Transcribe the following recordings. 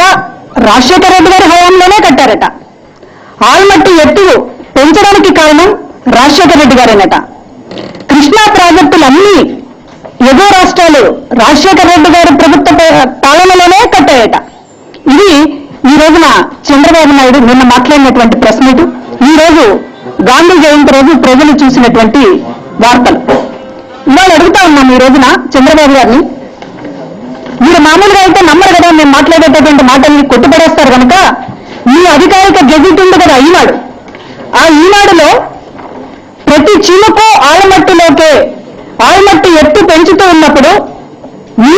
కూడా రాజశేఖర రెడ్డి గారి హయాంలోనే కట్టారట. ఆల్మట్టి ఎత్తు పెంచడానికి కారణం రాజశేఖర రెడ్డి గారేనట. కృష్ణా ప్రాజెక్టులన్నీ ఎగువ రాష్ట్రాలు రాజశేఖర రెడ్డి గారి ప్రభుత్వ పాలనలోనే కట్టాయట. ఇది ఈ రోజున చంద్రబాబు నాయుడు నిన్న మాట్లాడినటువంటి ప్రెస్ మీట్, ఈ రోజు గాంధీ జయంతి రోజు ప్రజలు చూసినటువంటి వార్తలు. ఇవాళ అడుగుతా ఉన్నాం ఈ రోజున చంద్రబాబు గారిని, మీరు మామూలుగా అయితే నమ్మరు కదా, మేము మాట్లాడేటటువంటి మాటల్ని కొట్టుపడేస్తారు కనుక మీ అధికారిక గెజిట్ ఉంది కదా ఈనాడు, ఆ ఈనాడులో ప్రతి చిలుకు ఆల్మట్టి ఎత్తు పెంచుతూ ఉన్నప్పుడు మీ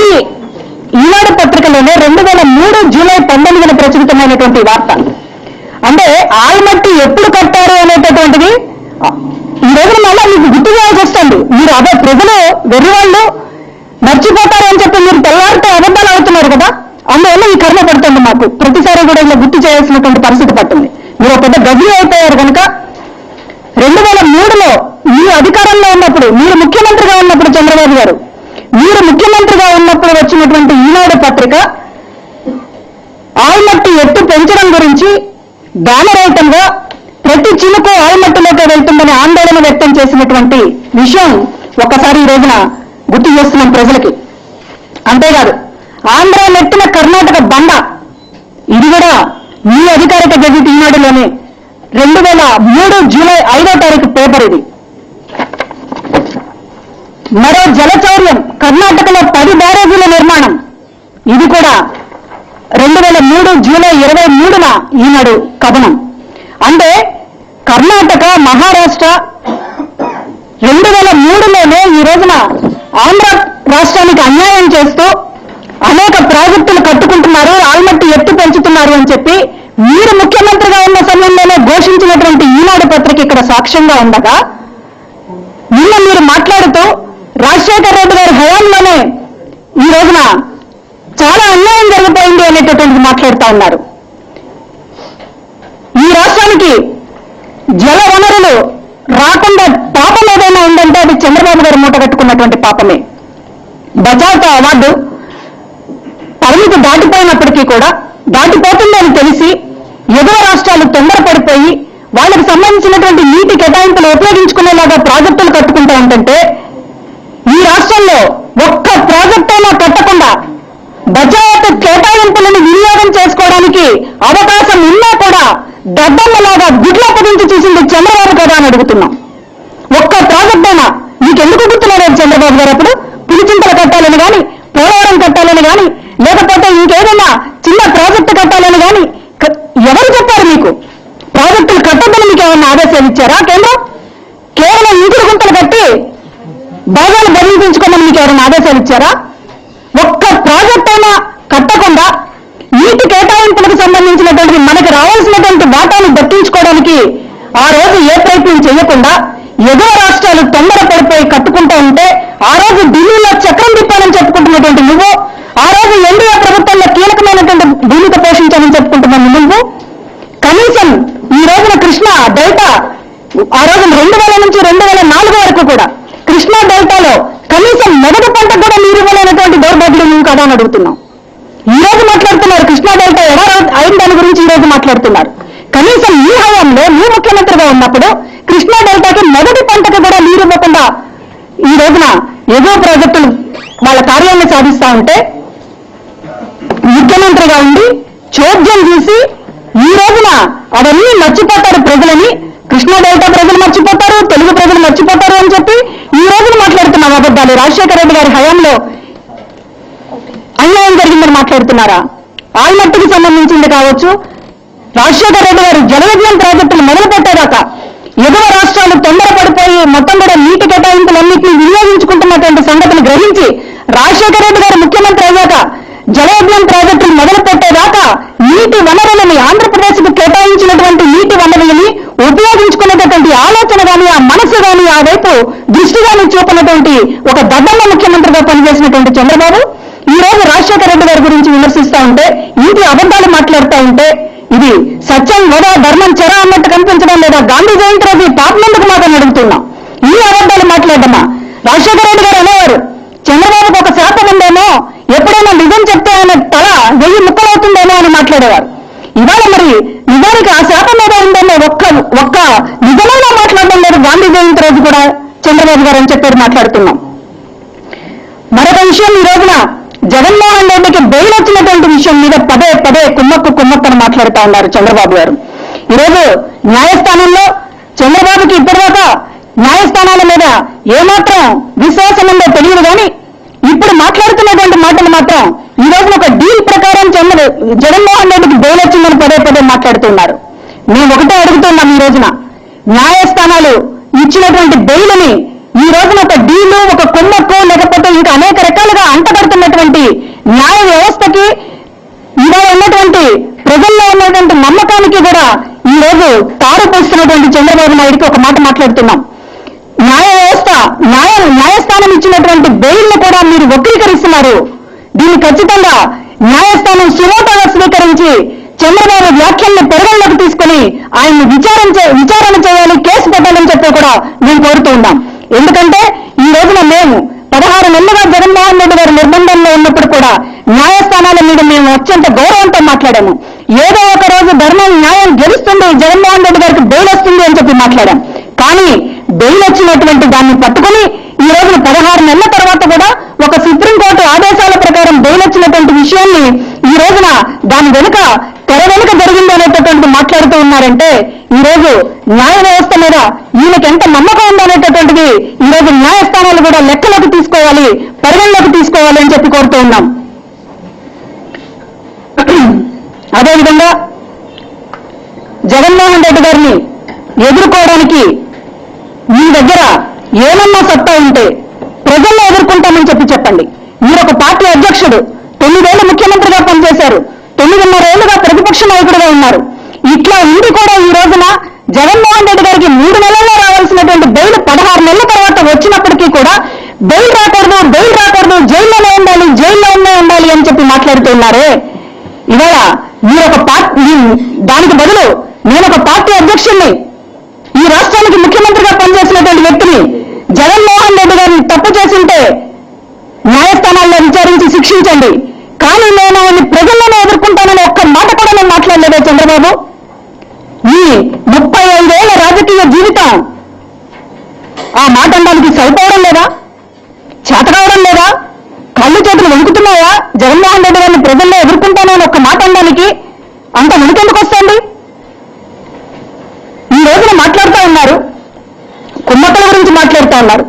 ఈనాడు పత్రికలోనే 2003 జూలై 19న ప్రచురితమైనటువంటి వార్త. అంటే ఆల్మట్టి ఎప్పుడు కట్టారు అనేటటువంటిది ఈ రోజున మళ్ళీ మీకు గుర్తు చేయాల్సి వస్తుంది. మీరు అదే ప్రజలు వెర్రివాళ్ళు మర్చిపోతారు అని చెప్పి మీరు తెల్లారితో అబద్ధాలు అవుతున్నారు కదా, అందువల్ల ఈ కర్మ పడుతుంది మాకు. ప్రతిసారి కూడా ఇలా గుర్తు చేయాల్సినటువంటి పరిస్థితి పడుతుంది. మీరు పెద్ద గది అయిపోయారు కనుక 2003లో మీ అధికారంలో ఉన్నప్పుడు, మీరు ముఖ్యమంత్రిగా ఉన్నప్పుడు చంద్రబాబు గారు, మీరు ముఖ్యమంత్రిగా ఉన్నప్పుడు వచ్చినటువంటి ఈనాడు పత్రిక ఆల్మట్టి ఎత్తు పెంచడం గురించి బ్యానరైటంగా ప్రతి చిలుకు ఆల్మట్టిలోకి వెళ్తుందని ఆందోళన వ్యక్తం చేసినటువంటి విషయం ఒకసారి ఈ రోజున గుర్తు చేస్తున్నాం ప్రజలకి. అంతేకాదు ఆంధ్ర నెత్తిన కర్ణాటక బండ, ఇది కూడా మీ అధికారిక గెజిట్ ఈనాడులోనే 2003 జూలై 5వ తారీఖు పేపర్ ఇది. మరో జలచౌర్యం, కర్ణాటకలో 10 బ్యారేజీల నిర్మాణం, ఇది కూడా 2003 జూలై 23న ఈనాడు కథనం. అంటే కర్ణాటక, మహారాష్ట్ర 2003లోనే ఈ రోజున ఆంధ్ర రాష్ట్రానికి అన్యాయం చేస్తూ అనేక ప్రాజెక్టులు కట్టుకుంటున్నారు, ఆల్మట్టి ఎత్తు పెంచుతున్నారు అని చెప్పి మీరు ముఖ్యమంత్రిగా ఉన్న సమయంలోనే ఘోషించినటువంటి ఈనాడు పత్రిక ఇక్కడ సాక్ష్యంగా ఉండగా, నిన్న మీరు మాట్లాడుతూ రాజశేఖర రెడ్డి గారి హయాంలోనే ఈ రోజున చాలా అన్యాయం జరిగిపోయింది అనేటటువంటిది మాట్లాడుతూ ఉన్నారు. ఈ రాష్ట్రానికి జల వనరులు రాకుండా పాపం ఏదైనా ఉందంటే అది చంద్రబాబు గారు మూట కట్టుకున్నటువంటి పాపమే. బచావ్తో అవార్డు పరిమితి దాటిపోయినప్పటికీ కూడా, దాటిపోతుందని తెలిసి ఎగువ రాష్ట్రాలు తొందరపడిపోయి వాళ్ళకి సంబంధించినటువంటి నీటి కేటాయింపులు ఉపయోగించుకునేలాగా ప్రాజెక్టులు కట్టుకుంటూ ఉంటుంటే, ఈ రాష్ట్రంలో ఒక్క ప్రాజెక్ట్ అయినా కట్టకుండా బచావత్ కేటాయింపులను వినియోగం చేసుకోవడానికి అవకాశం ఉన్నా కూడా దద్దమ్మలాగా గుడ్ల పదించి చూసింది చంద్రబాబు కదా అని అడుగుతున్నాం. ఒక్క ప్రాజెక్ట్ అయినా మీకు ఎందుకు గుర్తులేదు చంద్రబాబు గారు? అప్పుడు పులిచింతలు కట్టాలని కానీ, పోలవరం కట్టాలని కానీ, లేకపోతే ఇంకేదైనా చిన్న ప్రాజెక్టు కట్టాలని కానీ ఎవరు చెప్పారు మీకు? ప్రాజెక్టులు కట్టద్దని మీకు ఏమన్నా ఆదేశాలు ఇచ్చారా కేంద్రం? కేవలం ఇంకుడు గుంతలు కట్టి భాగాలు బదిలించుకోమని మీకు ఎవరైనా ఆదేశాలు ఇచ్చారా? ఒక్క ప్రాజెక్ట్ అయినా కట్టకుండా నీటి కేటాయింపులకు సంబంధించినటువంటి మనకు రావాల్సినటువంటి వాటాను దక్కించుకోవడానికి ఆ రోజు ఏ ప్రయత్నం చేయకుండా ఎగువ రాష్ట్రాలు తొందరపడిపోయి కట్టుకుంటూ ఉంటే, ఆ రోజు ఢిల్లీలో చక్రం తిప్పాలని చెప్పుకుంటున్నటువంటి నువ్వు, ఆ రోజు ఎన్డీఏ ప్రభుత్వంలో కీలకమైనటువంటి భూమిక పోషించాలని చెప్పుకుంటున్నాను నువ్వు, కనీసం ఈ రోజున కృష్ణా డెల్టా ఆ రోజు 2000 నుంచి 2004 వరకు కూడా కృష్ణా డెల్టాలో కనీసం మొదటి పంట కూడా నీరు ఇవ్వలేనటువంటి దౌర్భాగ్యం నువ్వు కదా అని అడుగుతున్నాం. ఈ రోజు మాట్లాడుతున్నారు కృష్ణా డెల్టా ఎలా అయిన దాని గురించి ఈ రోజు మాట్లాడుతున్నారు. కనీసం ఈ హయాంలో మీ ముఖ్యమంత్రిగా ఉన్నప్పుడు కృష్ణా డెల్టాకి మొదటి పంటకు కూడా నీరు ఇవ్వకుండా ఈ రోజున ఎగువ ప్రాజెక్టులు వాళ్ళ కార్యాలను సాధిస్తా ఉంటే, ముఖ్యమంత్రిగా ఉండి చోద్యం చూసి ఈ రోజున అవన్నీ మర్చిపోతారు ప్రజలని, కృష్ణా డెల్టా ప్రజలు మర్చిపోతారు, తెలుగు ప్రజలు మర్చిపోతారు అని చెప్పి ఈ రోజున మాట్లాడుతున్నాం అబద్ధాలు. రాజశేఖర రెడ్డి గారి హయాంలో అన్యాయం జరిగిందని మాట్లాడుతున్నారా? ఆల్మట్టికి సంబంధించింది కావచ్చు, రాజశేఖర రెడ్డి గారు జలవిద్యుత్ ప్రాజెక్టులు మొదలు పెట్టేదాకా ఎగువ రాష్ట్రాలు తొందరపడిపోయి మొత్తం కూడా నీటి కేటాయింపులన్నింటినీ వినియోగించుకుంటున్నటువంటి సంగతిని గ్రహించి రాజశేఖర రెడ్డి గారు ముఖ్యమంత్రి అయ్యాక జలవిద్యుత్ ప్రాజెక్టులు మొదలు పెట్టేదాకా నీటి వనరులని, ఆంధ్రప్రదేశ్కు కేటాయించినటువంటి నీటి వనరులని ఉపయోగించుకునేటటువంటి ఆలోచన కానీ, ఆ మనసు కానీ, ఆ వైపు దృష్టి కానీ చూపినటువంటి ఒక దద్దమ్మ ముఖ్యమంత్రిగా పనిచేసినటువంటి చంద్రబాబు ఈ రోజు రాజశేఖర రెడ్డి గారి గురించి విమర్శిస్తూ ఉంటే, ఇంటి అబద్ధాలు మాట్లాడుతూ ఉంటే, ఇది సత్యం వద ధర్మం చెర అన్నట్టు కనిపించడం లేదా? గాంధీ జయంతి రోజు పాపమెందుకు మాత్రం అడుగుతున్నాం. ఈ అబద్ధాలు మాట్లాడమ్మా. రాజశేఖర రెడ్డి గారు అనేవారు చంద్రబాబుకు ఒక శాతం ఉందేమో, ఎప్పుడైనా నిజం చెప్తే ఆయన తల 1000 ముక్కలవుతుందేమో అని కూడా చంద్రబాబు గారు అని చెప్పేది మాట్లాడుతున్నాం. మరొక విషయం, ఈ రోజున జగన్మోహన్ రెడ్డికి బెయిల్ వచ్చినటువంటి విషయం మీద పదే పదే కుమ్మక్కని మాట్లాడుతూ ఉన్నారు చంద్రబాబు గారు. ఈరోజు న్యాయస్థానంలో చంద్రబాబుకి ఇప్పటిదాకా న్యాయస్థానాల మీద ఏమాత్రం విశ్వాసం ఉందో తెలియదు, కానీ ఇప్పుడు మాట్లాడుతున్నటువంటి మాటలు మాత్రం ఈ రోజున ఒక డీల్ ప్రకారం జగన్మోహన్ రెడ్డికి బెయిల్ వచ్చిందని పదే పదే మాట్లాడుతున్నారు. మేము ఒకటే అడుగుతున్నాం, ఈ రోజున న్యాయస్థానాలు ఇచ్చినటువంటి బెయిల్ని ఈ రోజున ఒక డీలు, ఒక కుమ్మక్కు, లేకపోతే ఇంకా అనేక రకాలుగా అంటగడుతున్నటువంటి న్యాయ వ్యవస్థకి, ఇవాళ ఉన్నటువంటి ప్రజల్లో ఉన్నటువంటి నమ్మకానికి కూడా ఈ రోజు తారు పోస్తున్నటువంటి చంద్రబాబు నాయుడికి ఒక మాట మాట్లాడుతున్నాం. న్యాయ వ్యవస్థ న్యాయస్థానం ఇచ్చినటువంటి బెయిల్ను కూడా మీరు వక్రీకరిస్తున్నారు. దీన్ని ఖచ్చితంగా న్యాయస్థానం సుమోటోగా స్వీకరించి చంద్రబాబు వ్యాఖ్యల్ని పరిగణలోకి తీసుకుని ఆయన్ని విచారణ చేయాలి, కేసు పెట్టాలని చెప్పి కూడా మేము కోరుతూ ఉన్నాం. ఎందుకంటే ఈ రోజున మేము 16 నెలలుగా జగన్మోహన్ రెడ్డి గారి నిర్బంధంలో ఉన్నప్పుడు కూడా న్యాయస్థానాల మీద మేము అత్యంత గౌరవంతో మాట్లాడాము. ఏదో ఒక రోజు ధర్మం, న్యాయం గెలుస్తుంది, జగన్మోహన్ రెడ్డి గారికి బెయిల్ వస్తుంది అని చెప్పి మాట్లాడాం. కానీ బెయిల్ వచ్చినటువంటి దాన్ని పట్టుకుని ఈ రోజున 16 నెలల తర్వాత కూడా ఒక సుప్రీంకోర్టు ఆదేశాల ప్రకారం బెయిల్ వచ్చినటువంటి విషయాన్ని ఈ రోజున దాని వెనుక తెర వెనుక జరిగింది అనేటటువంటి మాట్లాడుతూ ఉన్నారంటే ఈ రోజు న్యాయ వ్యవస్థ మీద ఈయనకి ఎంత నమ్మకం ఉందనేటటువంటిది ఈ రోజు న్యాయస్థానాలు కూడా లెక్కలోకి తీసుకోవాలి, పరిగణలోకి తీసుకోవాలి అని చెప్పి కోరుతూ ఉన్నాం. అదేవిధంగా జగన్మోహన్ రెడ్డి గారిని ఎదుర్కోవడానికి మీ దగ్గర ఏమన్నా సత్తా ఉంటే ప్రజల్లో ఎదుర్కొంటామని చెప్పండి. మీరు ఒక పార్టీ అధ్యక్షుడు, 9 ఏళ్లు ముఖ్యమంత్రిగా పనిచేశారు, 9.5 ఏళ్లుగా ప్రతిపక్ష నాయకుడిగా ఉన్నారు. ఇట్లా ఉండి కూడా ఈ రోజున జగన్మోహన్ రెడ్డి గారికి 3 నెలల్లో రావాల్సినటువంటి బెయిల్ 16 నెలల తర్వాత వచ్చినప్పటికీ కూడా బెయిల్ రాకూడదు, జైల్లోనే ఉండాలి అని చెప్పి మాట్లాడుతున్నారే. ఇవాళ మీరు ఒక పార్టీ, దానికి బదులు నేను ఒక పార్టీ అధ్యక్షుడిని, ఈ రాష్ట్రానికి ముఖ్యమంత్రిగా పనిచేసినటువంటి వ్యక్తిని, జగన్మోహన్ రెడ్డి గారిని తప్పు చేసింటే న్యాయస్థానాల్లో విచారించి శిక్షించండి, కానీ నేను ఆయన ప్రజల్లోనే ఎదుర్కొంటానని ఒక్క మాట కూడా నేను మాట్లాడలేదే చంద్రబాబు? ఈ 35 ఏళ్ల రాజకీయ జీవితం ఆ మాట అనడానికి సరిపోవడం లేదా? చేత కావడం లేదా? కళ్ళు చేతులు వణుకుతున్నాయా? జగన్మోహన్ రెడ్డి గారిని ప్రజల్లో ఎదుర్కొంటానని ఒక్క మాట అనడానికి అంత వణుకెందుకు వస్తుంది? ఈ రోజున మాట్లాడుతూ ఉన్నారు, కుమ్మక్కల గురించి మాట్లాడుతూ ఉన్నారు.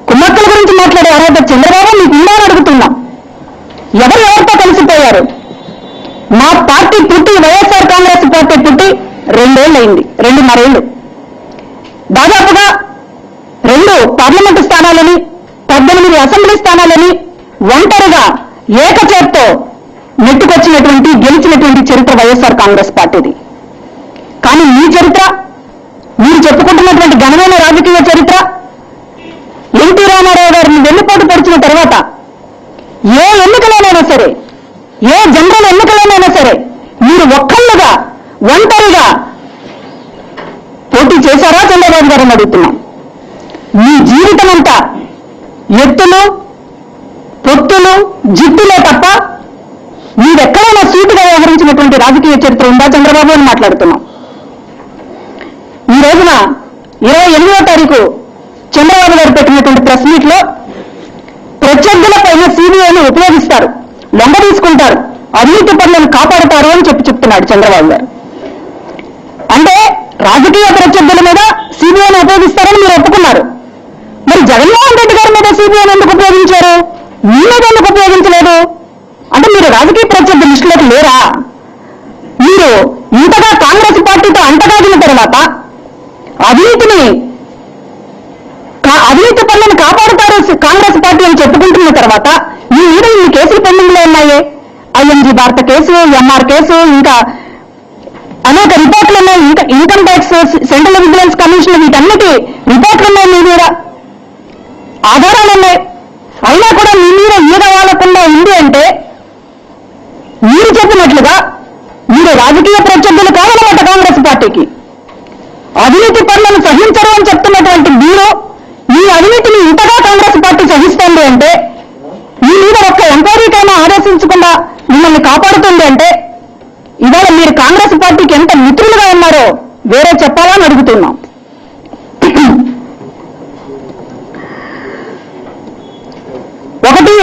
కుమ్మక్కల గురించి మాట్లాడే అర్హత చంద్రబాబు మీకు ఉందా అని అడుగుతున్నాం. ఎవరితో కలిసిపోయారు? మా పార్టీ పుట్టి, వైఎస్ఆర్ కాంగ్రెస్ పార్టీ పుట్టి 2 ఏళ్ళు అయింది, 2.5 ఏళ్ళు. దాదాపుగా 2 పార్లమెంటు స్థానాలని, 18 అసెంబ్లీ స్థానాలని ఒంటరిగా ఏకచేత్తో నెట్టుకొచ్చినటువంటి, గెలిచినటువంటి చరిత్ర వైఎస్ఆర్ కాంగ్రెస్ పార్టీది. కానీ మీ చరిత్ర, మీరు చెప్పుకుంటున్నటువంటి ఘనమైన రాజకీయ చరిత్ర, ఎన్టీ రామారావు గారిని వెన్నుపోటు పొడిచిన తర్వాత ఏ ఎన్నికలోనైనా సరే, ఏ జనరల్ ఎన్నికలోనైనా సరే మీరు ఒక్కళ్ళుగా, ఒంటరిగా పోటీ చేశారా చంద్రబాబు గారిని అడుగుతున్నాం. మీ జీవితం అంతా ఎత్తులు, పొత్తులు, జిట్టులే తప్ప మీరెక్కడైనా సూటిగా వ్యవహరించినటువంటి రాజకీయ చరిత్ర ఉందా చంద్రబాబు అని మాట్లాడుతున్నాం. ఈ రోజున 28వ తారీఖు చంద్రబాబు గారు పెట్టినటువంటి ప్రెస్ మీట్ లో ప్రత్యర్థులపైన సిబిఐని ఉపయోగిస్తారు, లొంగ తీసుకుంటారు, అవినీతి పనులను కాపాడుతారు అని చెప్తున్నాడు చంద్రబాబు గారు. అంటే రాజకీయ ప్రత్యర్థుల మీద సిబిఐని ఉపయోగిస్తారని మీరు ఒప్పుకున్నారు. మరి జగన్మోహన్ రెడ్డి గారి మీద సిబిఐని ఎందుకు ఉపయోగించారు? మీ మీద ఎందుకు ఉపయోగించలేదు? అంటే మీరు రాజకీయ ప్రత్యర్థి లిస్టులోకి లేరా? మీరు ఇంతగా కాంగ్రెస్ పార్టీతో అంటగాగిన తర్వాత అవినీతి పనులను కాపాడుతారు కాంగ్రెస్ పార్టీ అని చెప్పుకుంటున్న తర్వాత మీ మీద ఇన్ని కేసులు పెండింగ్ లో ఉన్నాయే. ఐఎంజీ భారత కేసు, ఎంఆర్ కేసు, ఇంకా అనేక రిపోర్ట్లు ఉన్నాయి, ఇంకా income tax, central vigilance commission, వీటన్నిటి రిపోర్ట్లు ఉన్నాయి, మీ మీద ఆధారాలు ఉన్నాయి. అయినా కూడా మీ మీద ఈగ వాలకుండా ఉంది అంటే మీరు చెప్పినట్లుగా మీరు రాజకీయ ప్రత్యర్థులు కావాలన్నమాట కాంగ్రెస్ పార్టీకి. అవినీతి పనులను సహించరు అని చెప్తున్నటువంటి మీరు ఈ అవినీతిని ఇంతగా కాంగ్రెస్ పార్టీ సహిస్తోంది అంటే, మీ మీద ఒక్క ఎంక్వైరీకైనా ఆదేశించకుండా మిమ్మల్ని కాపాడుతుంది అంటే, ఇవాళ మీరు కాంగ్రెస్ పార్టీకి ఎంత మిత్రులుగా ఉన్నారో వేరే చెప్పాలని అడుగుతున్నాం. ఒకటి,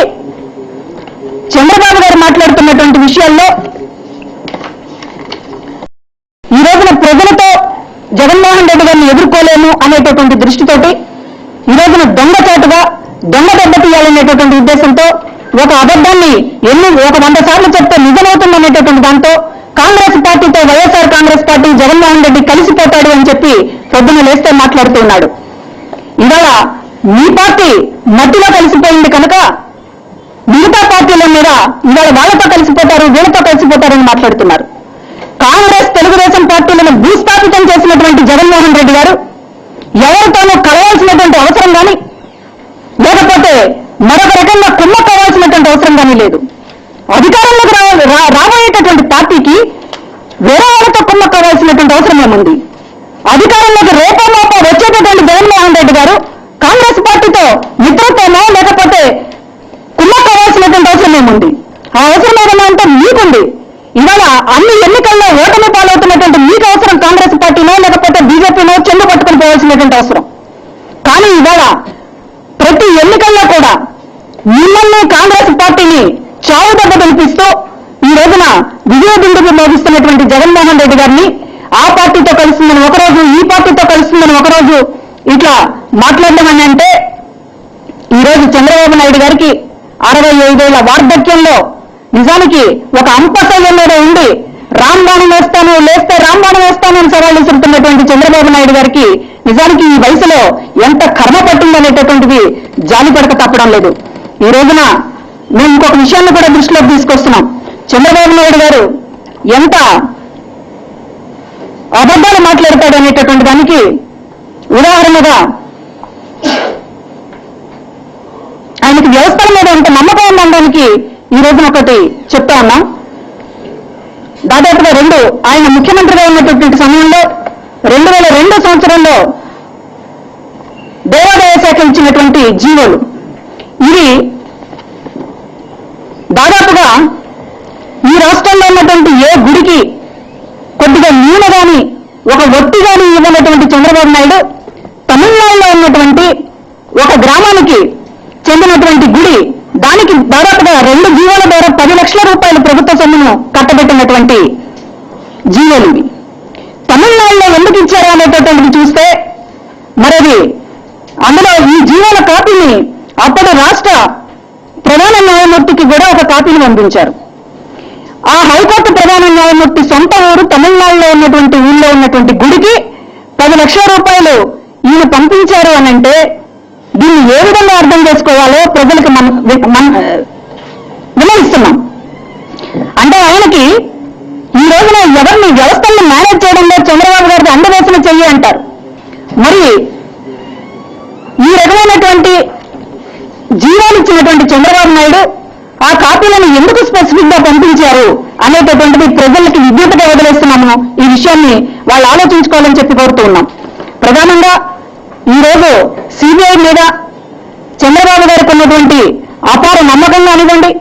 చంద్రబాబు గారు మాట్లాడుతున్నటువంటి విషయాల్లో ఈ రోజున ప్రజలతో జగన్మోహన్ రెడ్డి గారిని ఎదుర్కోలేము అనేటటువంటి దృష్టితోటి ఈ రోజున దొంగచాటుగా దొంగ దెబ్బతీయాలనేటటువంటి ఉద్దేశంతో ఒక అబద్ధాన్ని ఒక 100 సార్లు చెప్తే నిజమవుతుందనేటటువంటి దాంతో కాంగ్రెస్ పార్టీతో వైఎస్ఆర్ కాంగ్రెస్ పార్టీ జగన్మోహన్ రెడ్డి కలిసిపోతాడు అని చెప్పి పొద్దున లేస్తే మాట్లాడుతున్నాడు. ఇవాళ మీ పార్టీ మట్టిలో కలిసిపోయింది కనుక మిగతా పార్టీల మీద ఇవాళ వాళ్ళతో కలిసిపోతారు వీళ్ళతో కలిసిపోతారని మాట్లాడుతున్నారు. కాంగ్రెస్ తెలుగుదేశం పార్టీలను భూస్థాపితం చేసినటువంటి జగన్మోహన్ రెడ్డి గారు ఎవరితోనూ కలవాల్సినటువంటి అవసరం కానీ లేకపోతే మరొక రకంగా కుమ్మక్కవలసినటువంటి అవసరం కానీ లేదు. అధికారంలోకి రాబోయేటటువంటి పార్టీకి వేరే వాళ్ళతో కుమ్మక్కవలసినటువంటి అవసరం ఏముంది? అధికారంలోకి రేపమోపో వచ్చేటటువంటి జగన్మోహన్ రెడ్డి గారు కాంగ్రెస్ పార్టీతో మిత్రత్వమో లేకపోతే కుమ్మక్కవలసినటువంటి అవసరం ఏముంది? ఆ అవసరం ఏదైనా అంటే మీకుంది. ఇవాళ అన్ని ఎన్నికల్లో ఓటమి పాలవుతున్నటువంటి మీకు అవసరం కాంగ్రెస్ పార్టీనో లేకపోతే బీజేపీనో చెండు పట్టుకుని పోవాల్సినటువంటి అవసరం. కానీ ఇవాళ ప్రతి ఎన్నికల్లో కూడా మిమ్మల్ని కాంగ్రెస్ పార్టీని చావు దెబ్బ కల్పిస్తూ ఈ రోజున విజయదుందుకు మోగిస్తున్నటువంటి జగన్మోహన్ రెడ్డి గారిని ఆ పార్టీతో కలుస్తుందని ఒకరోజు ఈ పార్టీతో కలుస్తుందని ఒకరోజు ఇట్లా మాట్లాడడం అని అంటే ఈరోజు చంద్రబాబు నాయుడు గారికి 65 ఏళ్ల వార్ధక్యంలో నిజానికి ఒక అంపశైలం మీద ఉండి రాంబాణం వేస్తాను లేస్తే రాంబాణం వేస్తాను అని సవాళ్ళు విసురుతున్నటువంటి చంద్రబాబు నాయుడు గారికి నిజానికి ఈ వయసులో ఎంత కర్మ పట్టిందనేటటువంటిది జాలిపడక తప్పడం లేదు. ఈ రోజున మేము ఇంకొక విషయాన్ని కూడా దృష్టిలోకి తీసుకొస్తున్నాం. చంద్రబాబు నాయుడు గారు ఎంత అబద్ధాలు మాట్లాడతాడు అనేటటువంటి దానికి ఉదాహరణగా ఆయనకి వ్యవస్థల మీద ఎంత నమ్మకం ఉందనడానికి ఈ రోజున ఒకటి చెప్తా ఉన్నాం. దాదాపుగా ఆయన ముఖ్యమంత్రిగా ఉన్నటువంటి సమయంలో 2002 సంవత్సరంలో దేవాదాయ శాఖ ఇచ్చినటువంటి జీవోలు ఇవి దాదాపుగా ఈ రాష్ట్రంలో ఉన్నటువంటి ఏ గుడికి కొద్దిగా నూనె గాని ఒక ఒత్తి గాని ఇవ్వనటువంటి చంద్రబాబు నాయుడు తమిళనాడులో ఉన్నటువంటి ఒక గ్రామానికి చెందినటువంటి గుడి దానికి దాదాపుగా 2 జీవోల ద్వారా 10 లక్షల రూపాయలు ప్రభుత్వ సొమ్మును కట్టబెట్టినటువంటి జీవోలు ఇవి. తమిళనాడులో ఎందుకు ఇచ్చారు అనేటటువంటిది చూస్తే మరది అందులో ఈ జీవోల కాపీని అప్పటి రాష్ట్ర ప్రధాన న్యాయమూర్తికి కూడా ఒక కాపీని పంపించారు. ఆ హైకోర్టు ప్రధాన న్యాయమూర్తి సొంత ఊరు తమిళనాడులో ఉన్నటువంటి ఊళ్ళో ఉన్నటువంటి గుడికి 10 లక్షల రూపాయలు ఈయన పంపించారు అనంటే దీన్ని ఏ విధంగా అర్థం చేసుకోవాలో ప్రజలకు వినయిస్తున్నాం. అంటే ఆయనకి ఈ రోజున ఎవరిని వ్యవస్థలను మేనేజ్ చేయడంలో చంద్రబాబు గారికి అందవేసిన చెయ్యి అంటారు. మరి ఈ రకమైనటువంటి జీవాలు ఇచ్చినటువంటి చంద్రబాబు నాయుడు ఆ కాపీలను ఎందుకు స్పెసిఫిక్ గా పంపించారు అనేటటువంటిది ప్రజలకి విద్యుత్తుగా వదిలేస్తున్నాము. ఈ విషయాన్ని వాళ్ళు ఆలోచించుకోవాలని చెప్పి కోరుతూ ఉన్నాం. ప్రధానంగా ఈరోజు సిబిఐ మీద చంద్రబాబు గారికి ఉన్నటువంటి అపార నమ్మకం కానివ్వండి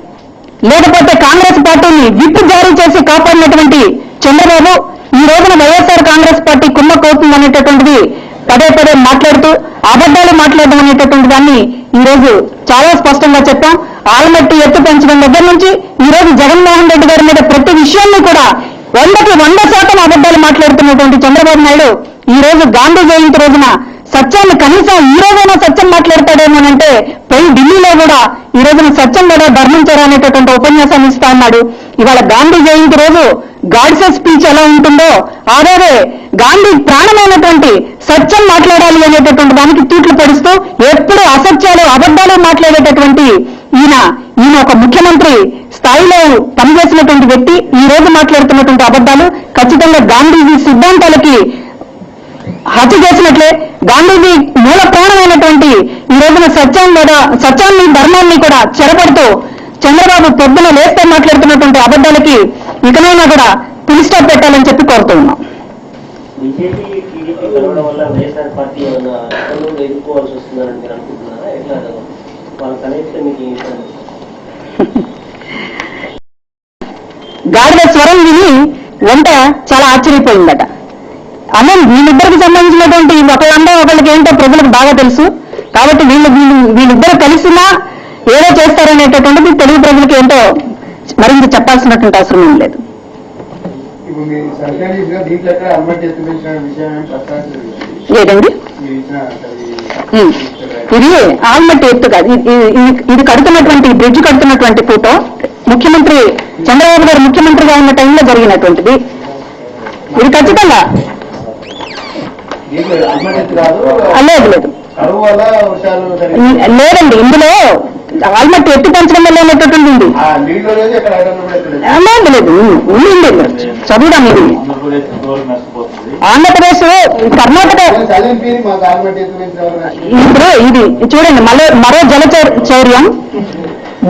లేకపోతే కాంగ్రెస్ పార్టీని విప్ జారీ చేసి కాపాడినటువంటి చంద్రబాబు ఈ రోజున వైఎస్ఆర్ కాంగ్రెస్ పార్టీ కుమ్మకవుతుంది అనేటటువంటిది పదే పదే మాట్లాడుతూ అబద్ధాలు మాట్లాడడం అనేటటువంటి దాన్ని ఈ రోజు చాలా స్పష్టంగా చెప్పాం. ఆల్మట్టి ఎత్తు పెంచడం దగ్గర నుంచి ఈ రోజు జగన్మోహన్ రెడ్డి గారి మీద ప్రతి విషయాన్ని కూడా 100కి 100% అబద్ధాలు మాట్లాడుతున్నటువంటి చంద్రబాబు నాయుడు ఈ రోజు గాంధీ జయంతి రోజున సత్యాన్ని కనీసం ఈ రోజైనా సత్యం మాట్లాడతాడేమోనంటే పోయి ఢిల్లీలో కూడా ఈ రోజున సత్యం కూడా ధర్మించారు అనేటటువంటి ఉపన్యాసాన్ని ఇస్తా ఉన్నాడు. ఇవాళ గాంధీ జయంతి రోజు గాడ్సే స్పీచ్ ఎలా ఉంటుందో ఆరోజే గాంధీ ప్రాణమైనటువంటి సత్యం మాట్లాడాలి అనేటటువంటి దానికి తూట్లు పడుస్తూ ఎప్పుడు అసత్యాలు అబద్ధాలు మాట్లాడేటటువంటి ఈయన ఒక ముఖ్యమంత్రి స్థాయిలో పనిచేసినటువంటి వ్యక్తి ఈ రోజు మాట్లాడుతున్నటువంటి అబద్ధాలు ఖచ్చితంగా గాంధీజీ సిద్ధాంతాలకి హత్య చేసినట్లే. గాంధీజీ మూల ప్రాణమైనటువంటి ఈ రోజున సత్యాన్ని ధర్మాన్ని కూడా చెరపడుతూ చంద్రబాబు పొద్దున లేస్తే మాట్లాడుతున్నటువంటి అబద్ధాలకి ఇకనైనా కూడా పులి స్టాప్ పెట్టాలని చెప్పి కోరుతూ ఉన్నాం. గాడిద స్వరం విని వెంట చాలా ఆశ్చర్యపోయిందట. అలా వీళ్ళిద్దరికి సంబంధించినటువంటి ఒకళ్ళంటే ఒకళ్ళకి ఏంటో ప్రజలకు బాగా తెలుసు. కాబట్టి వీళ్ళిద్దరు కలిసినా ఏదో చేస్తారనేటటువంటిది తెలుగు ప్రజలకు ఏంటో మరింత చెప్పాల్సినటువంటి అవసరం ఏం లేదు. ఇప్పుడు మీరు సర్కారీ దీంట్లో ఎక్కడ అమ్మటి ఎత్తుపెంచిన విషయం లేదండి, ఇది ఆల్మట్టి ఎత్తు కాదు. ఇది కడుతున్నటువంటి బ్రిడ్జ్ కడుతున్నటువంటి ఫోటో ముఖ్యమంత్రి చంద్రబాబు గారు ముఖ్యమంత్రిగా ఉన్న టైంలో జరిగినటువంటిది. ఇది ఖచ్చితంగా లేదు లేదు లేదండి, ఇందులో ఆల్మట్టి ఎత్తు పెంచడం వల్ల ఉన్నటువంటి ఉంది. లేదు లేదు ఉంది, చదువుదాం. ఇది ఆంధ్రప్రదేశ్ కర్ణాటక. ఇప్పుడు ఇది చూడండి, మరో జలచౌర్యం.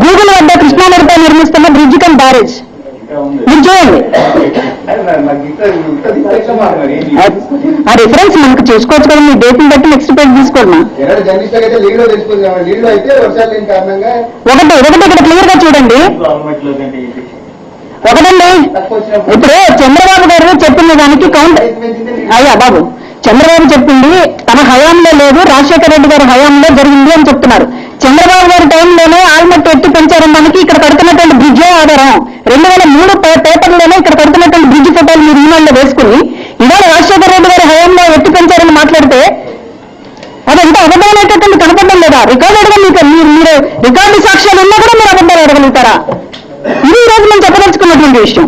గూగుల్ వద్ద కృష్ణానదిపై నిర్మిస్తున్న బ్రిడ్జ్ కమ్ బ్యారేజ్. మీరు చూడండి, ఆ రిఫరెన్స్ మనకు చూసుకోవచ్చు కదా. మీ డేట్ని బట్టి నెక్స్ట్ పేజ్ తీసుకోండి. ఒకటి ఇక్కడ క్లియర్ గా చూడండి. ఒకటండి, ఇప్పుడు చంద్రబాబు గారు చెప్పిన దానికి కౌంట్ అయ్యా బాబు. చంద్రబాబు చెప్పింది తన హయాంలో లేదు, రాజశేఖర రెడ్డి గారి హయాంలో జరిగింది అని చెప్తున్నారు. చంద్రబాబు గారి టైంలోనే ఆల్మట్టి ఎత్తి పెంచారనడానికి ఇక్కడ కడుతున్నటువంటి బ్రిడ్జే ఆధారం. 2003 పేపర్లోనే ఇక్కడ కడుతున్నటువంటి బ్రిడ్జ్ ఫోటోలు మీరు ఈమెయిల్లో వేసుకుని ఇవాళ రాజశేఖర రెడ్డి గారి హయాంలో ఎత్తి పెంచారని మాట్లాడితే అదంతా అబద్ధమైనటువంటి కనపడడం లేదా? రికార్డెడ్గా మీరు రికార్డు సాక్ష్యాలు ఉన్నా కూడా మీరు అబద్ధాలు అడగలుగుతారా? ఇది ఈ రోజు మనం చెప్పదలుచుకున్నటువంటి విషయం.